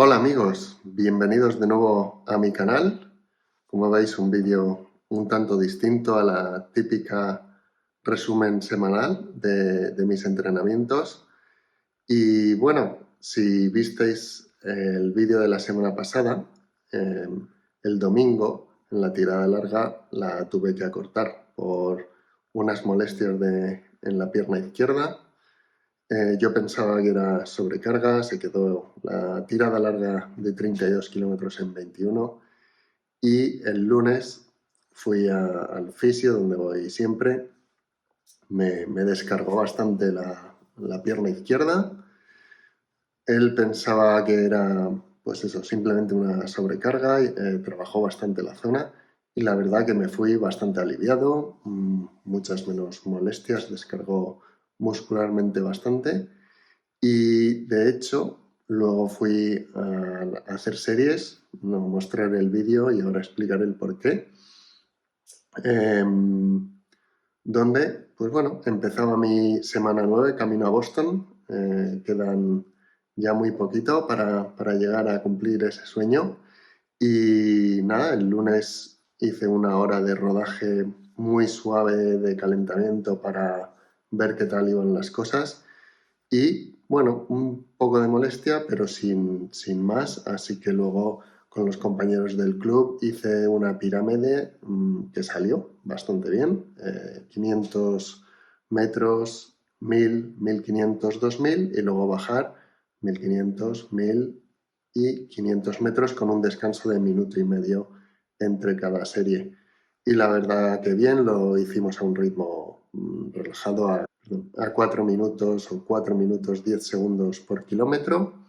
Hola amigos, bienvenidos de nuevo a mi canal. Como veis, un vídeo un tanto distinto a la típica resumen semanal de mis entrenamientos. Y bueno, si visteis el vídeo de la semana pasada, eh, el domingo en la tirada larga la tuve que acortar por unas molestias en la pierna izquierda. Yo pensaba que era sobrecarga, se quedó la tirada larga de 32 kilómetros en 21 y el lunes fui al fisio donde voy siempre, me descargó bastante la pierna izquierda. Él pensaba que era, pues eso, simplemente una sobrecarga, trabajó bastante la zona y la verdad que me fui bastante aliviado, muchas menos molestias, descargó muscularmente bastante. Y de hecho, luego fui a hacer series, no mostrar el vídeo y ahora explicaré el por qué. Donde, pues bueno, empezaba mi semana 9 camino a Boston. Quedan ya muy poquito para llegar a cumplir ese sueño. Y nada, el lunes hice una hora de rodaje muy suave de calentamiento para ver qué tal iban las cosas. Y bueno, un poco de molestia, pero sin más. Así que luego con los compañeros del club hice una pirámide que salió bastante bien. 500 metros, 1000, 1500, 2000 y luego bajar 1500, 1000 y 500 metros con un descanso de minuto y medio entre cada serie. Y la verdad que bien, lo hicimos a un ritmo relajado, a 4 minutos o 4 minutos 10 segundos por kilómetro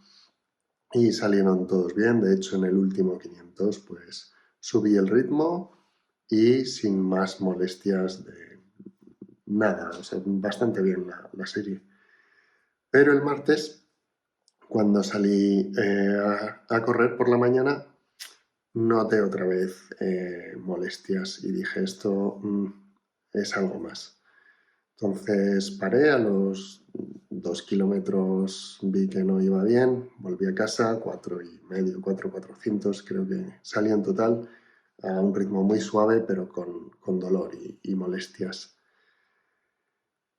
y salieron todos bien. De hecho, en el último 500 pues subí el ritmo y sin más molestias de nada, o sea, bastante bien la serie. Pero el martes, cuando salí a correr por la mañana, noté otra vez molestias y dije, esto es algo más. Entonces paré a los 2 kilómetros, vi que no iba bien, volví a casa, 4,5, 4,400 creo que salí en total, a un ritmo muy suave pero con dolor y molestias.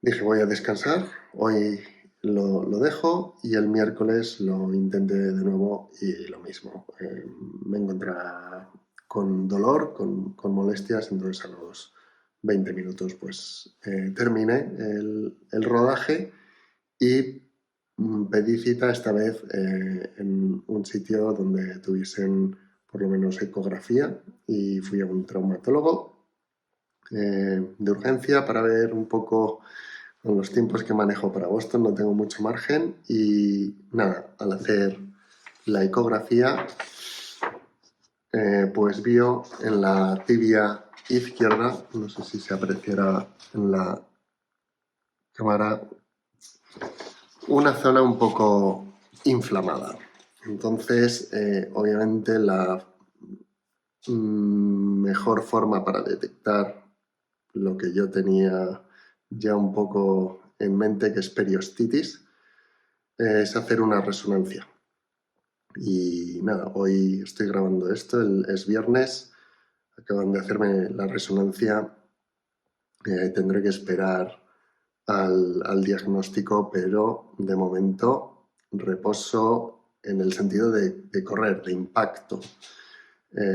Dije voy a descansar, hoy lo dejo y el miércoles lo intenté de nuevo y lo mismo. Me encontraba con dolor, con molestias, entonces a los 20 minutos pues terminé el rodaje y pedí cita esta vez en un sitio donde tuviesen por lo menos ecografía y fui a un traumatólogo de urgencia para ver un poco con los tiempos que manejo para Boston, no tengo mucho margen y nada, al hacer la ecografía pues vio en la tibia izquierda, no sé si se apreciará en la cámara, una zona un poco inflamada. Entonces, obviamente la mejor forma para detectar lo que yo tenía ya un poco en mente, que es periostitis, es hacer una resonancia. Y nada, hoy estoy grabando esto, es viernes, acaban de hacerme la resonancia, tendré que esperar al diagnóstico, pero de momento reposo en el sentido de correr, de impacto.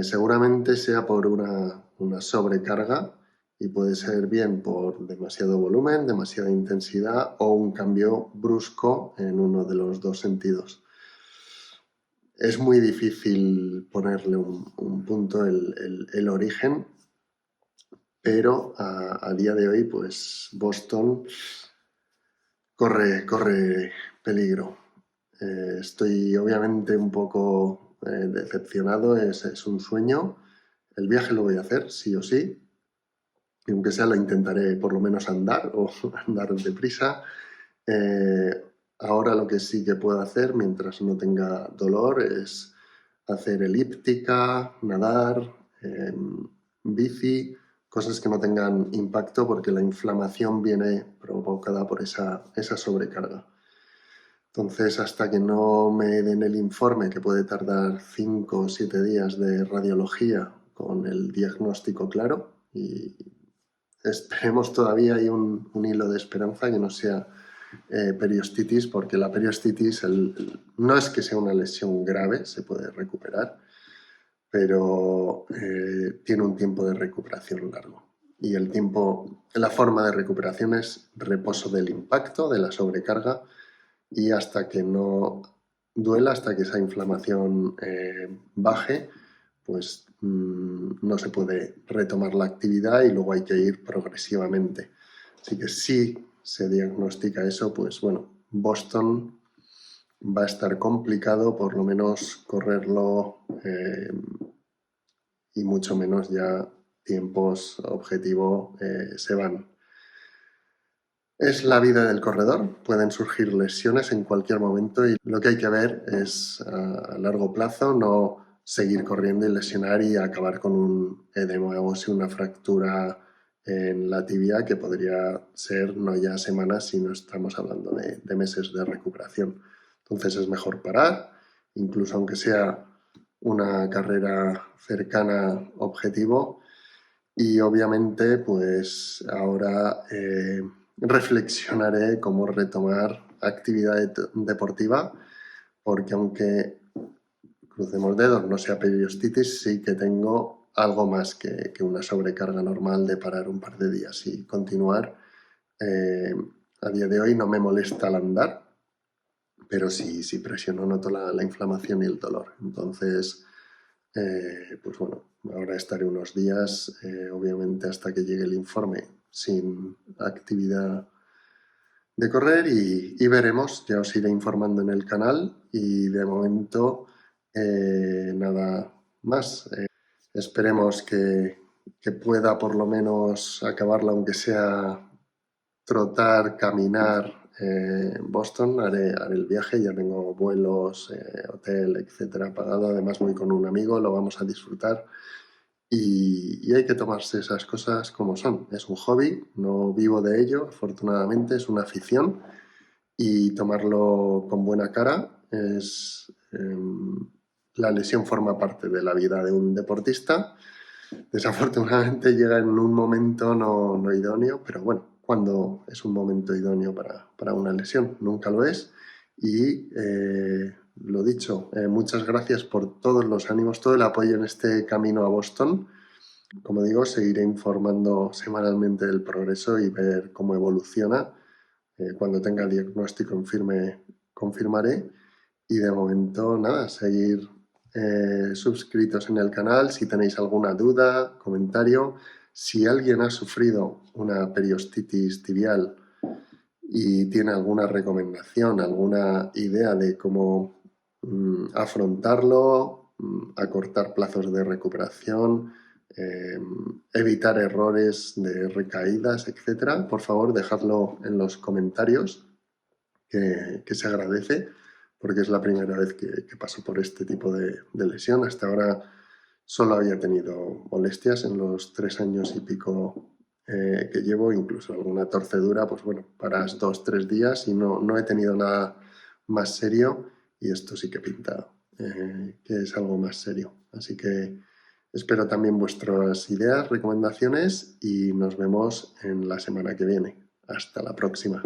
Seguramente sea por una sobrecarga y puede ser bien por demasiado volumen, demasiada intensidad o un cambio brusco en uno de los dos sentidos. Es muy difícil ponerle un punto, el origen, pero a día de hoy pues Boston corre peligro. Estoy obviamente un poco decepcionado, es un sueño. El viaje lo voy a hacer, sí o sí. Aunque sea, lo intentaré por lo menos andar o andar deprisa. Ahora lo que sí que puedo hacer mientras no tenga dolor es hacer elíptica, nadar, bici, cosas que no tengan impacto porque la inflamación viene provocada por esa sobrecarga. Entonces, hasta que no me den el informe, que puede tardar 5 o 7 días de radiología con el diagnóstico claro, y esperemos todavía hay un hilo de esperanza que no sea periostitis, porque la periostitis no es que sea una lesión grave, se puede recuperar, pero tiene un tiempo de recuperación largo. Y la forma de recuperación es reposo del impacto, de la sobrecarga, y hasta que no duela, hasta que esa inflamación baje, pues no se puede retomar la actividad y luego hay que ir progresivamente. Así que si se diagnostica eso, pues bueno, Boston va a estar complicado, por lo menos correrlo y mucho menos ya tiempos objetivo se van. Es la vida del corredor, pueden surgir lesiones en cualquier momento y lo que hay que ver es a largo plazo no seguir corriendo y lesionar y acabar con un edema o una fractura en la tibia que podría ser no ya semanas, sino estamos hablando de meses de recuperación. Entonces es mejor parar, incluso aunque sea una carrera cercana objetivo, y obviamente pues ahora reflexionaré cómo retomar actividad deportiva, porque aunque crucemos dedos, no sea periostitis, sí que tengo algo más que una sobrecarga normal de parar un par de días y continuar. A día de hoy no me molesta al andar, pero si presiono noto la inflamación y el dolor. Entonces, pues bueno, ahora estaré unos días, obviamente hasta que llegue el informe, sin actividad de correr y veremos, ya os iré informando en el canal y de momento nada más. Esperemos que pueda por lo menos acabarla, aunque sea trotar, caminar en Boston, haré el viaje, ya tengo vuelos, hotel, etcétera, pagado. Además voy con un amigo, lo vamos a disfrutar y hay que tomarse esas cosas como son. Es un hobby, no vivo de ello, afortunadamente, es una afición y tomarlo con buena cara la lesión forma parte de la vida de un deportista. Desafortunadamente llega en un momento no idóneo, pero bueno, cuando es un momento idóneo para una lesión, nunca lo es. Y lo dicho, muchas gracias por todos los ánimos, todo el apoyo en este camino a Boston. Como digo, seguiré informando semanalmente del progreso y ver cómo evoluciona. Cuando tenga el diagnóstico en firme, confirmaré. Y de momento, nada, seguir suscritos en el canal. Si tenéis alguna duda, comentario. Si alguien ha sufrido una periostitis tibial y tiene alguna recomendación, alguna idea de cómo afrontarlo, acortar plazos de recuperación, evitar errores de recaídas, etcétera, por favor, dejadlo en los comentarios, que se agradece, porque es la primera vez que paso por este tipo de lesión. Hasta ahora solo había tenido molestias en los 3 años y pico que llevo, incluso alguna torcedura, pues bueno, paras 2-3 días y no he tenido nada más serio, y esto sí que pinta que es algo más serio. Así que espero también vuestras ideas, recomendaciones y nos vemos en la semana que viene. Hasta la próxima.